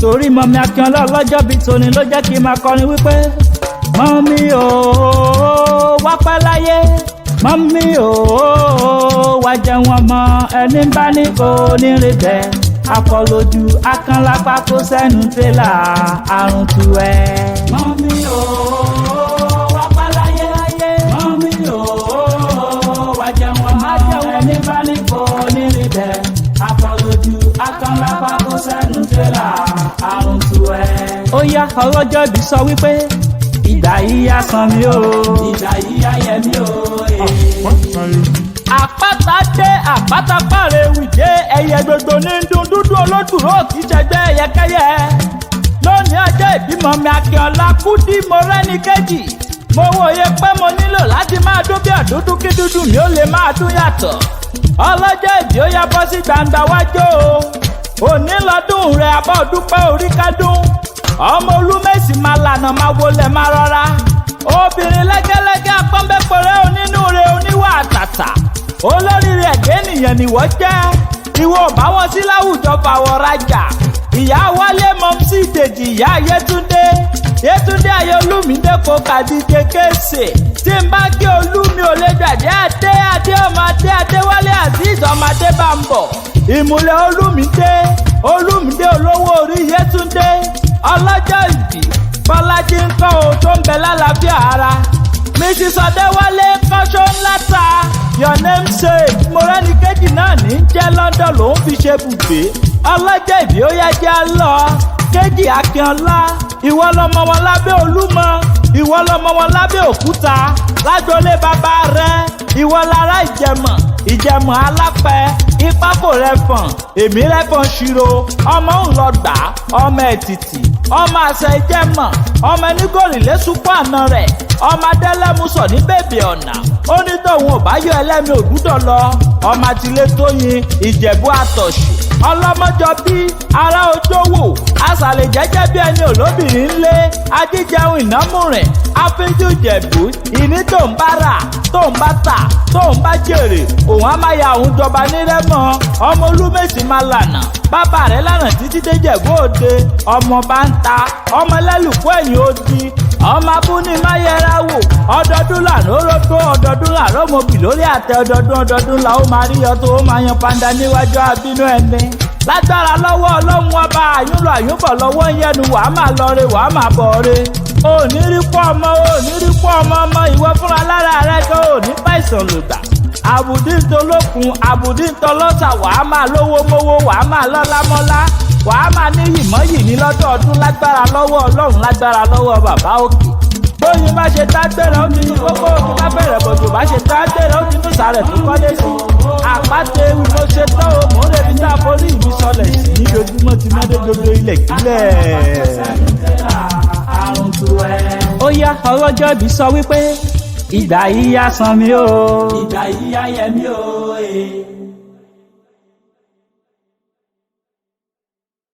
torí mọ̀mí Akínọlá ọlọ́jọ́ bíi tòní ló jẹ́ kí n máa kọrin wípé mọ̀mí o wá pẹ́ láyé mọ̀mí o wá jẹun ọmọ ẹni bá ní kò ní rí bẹ́ẹ̀ akọlójú akánlápá kó sẹ́nu tẹ́lá àrùn tu ẹ̀. mọ̀mí o wá pẹ́ láyé mọ̀mí o wá jẹun ọmọ ẹni bá ní kò ní rí bẹ́ẹ̀ akọlójú akánlápá kó sẹ́nu tẹ́lá àrùn tu ẹ̀. ó yá ọlọ́jọ́ bí sọ wípé ìgbà yíyá san mi o ìgbà yíyá yẹ mi o. àpáta dé àpáta pàrẹ̀ wìjé ẹyẹ gbogbo ní dún dúdú olódùró kì í ṣẹgbẹ́ ẹyẹkẹyẹ. lónìí ọjọ́ ìbímọ mi Akínọlá Kúdí mo rẹ́ni kejì mo wòye pé mo nílò láti máa dún bí àdúdú kí dúdú mi ó lè máa dún yàtọ̀. ọlọ́jọ́ ìbí ó yá bọ́ sí gbangba wájú o òní lọ́dún rẹ̀ abọ́ dúpẹ́ orí kádùn ọmọ Olúmẹ̀sì máa lànà máa wọlé máa rọra obìnrin lẹ́gẹ́lẹ́gẹ́ apọ́nbẹ́pẹ̀rẹ́ onínúure oníwà àtàtà olóríire ẹ̀gẹ́ ènìyàn nìwọ jẹ́ ìwọ bá wọn sí láwùjọ fàwọ̀ rajà ìyá Wálé mọ́mísì Dèjì ìyá Yétúndé ayé Olúmídé kò kàdí kékèsè tí n bá gé Olúmi ò lè gbàdé adé ọmọ Adéwálé àti ìjọmọdé bá ń bọ̀ ìmùlẹ̀ Olúmídé olówó orí Yétúndé ọlọ́jọ́ ìbí Bọ́lájí ń kọ́ ohun tó ń bẹ lálàáfíà ara Mrs. Adéwálé kọ́ṣọ́ ńlá ta your namesake morẹ́ni kejì náà ní jẹ́ London lòún fi ṣe bùgbé ọlọ́jọ́ ìbí ó yá jẹ́ lọ Kejì Akínọlá ìwọ lọmọ wọn lábẹ́ Olúmọ ìwọ lọmọ wọn lábẹ́ Òkúta lájọlé bàbá rẹ ìwọ lára Ìjẹ̀mọ̀ alápẹ̀ ipá kò rẹfọ̀n èmi rẹfọ̀n ṣiro ọmọ ńlọgbà ọmọ Ètìtì ọmọ àṣẹ Ìjẹ̀mọ̀ ọmọ ẹnigòrì lẹ́sùpọ̀ àná rẹ̀ ọmọ adẹ́lẹ́musọ̀ ní bèbè ọ̀nà ó ní tóun ò bá yọ ẹlẹ́mi ògúdọ̀ lọ ọmọ àtìlẹ́ Tóyin Ìjẹ̀bú àtọ̀ṣù ọlọ́mọjọ bí ará ojówó àṣàlẹ̀ jẹ́jẹ́ bí ẹni olóbìnrin ńlé ajíjẹun ìnámúrìn àfíjú Ìjẹ̀bú ìní tó ń bá rà tó ń bá tà tó ń bá jèrè òun á máa ya òun jọba ní Rẹ́mọ ọmọ Olúmẹ̀sì máa lànà bàbá rẹ̀ lànà títí dé Ìjẹ̀bú Òde ọmọ bá ń ta ọmọ ẹlẹ́lùkú ẹ̀yìn odi ọmọ abúní má yẹra wò ọdọọdún lànà orógbó ọdọọdún lànà ọmọbì lórí àtẹ ọdọọdún la ó máa rí ọtọ ó máa yan panda níwájú abínú ẹni lágbára lọ́wọ́ Ọlọ́run ọba àyúnlọ àyúnbọ̀ lọ́wọ́ yẹnu wàá máa lọ re wàá máa bọ̀ re òní rí pọ̀ ọmọ ìwọ fúnra lára rẹ kó òní pàìsàn lògbà àbùdí ntolókun àbùdí ntọlọ́sà wàá máa lówó mówó wàá máa lọ́lá mọ́lá wàá máa ní yìmọ́yì ní lọ́dọọdún lágbára lọ́wọ́ Ọlọ́run lágbára lọ́wọ́ bàbá òkè bóyin bá ṣe dágbére ó ti ní kókó òkè bá bẹ̀rẹ̀ bòjò bá ṣe dágbére ó ti ní sàrẹ̀ tó kọ́lé sí Apataewi ló ṣe tán o mò ń rebi tá a forí ìbí sọlẹ̀ sí ní ojúmọ́ ti mọ́dé gbogbo ilẹ̀ kílẹ̀. ó yá ọlọ́jọ́ ìbí sọ wípé ìgbà yíyá san mi o ìgbà yíyá yẹ mi o.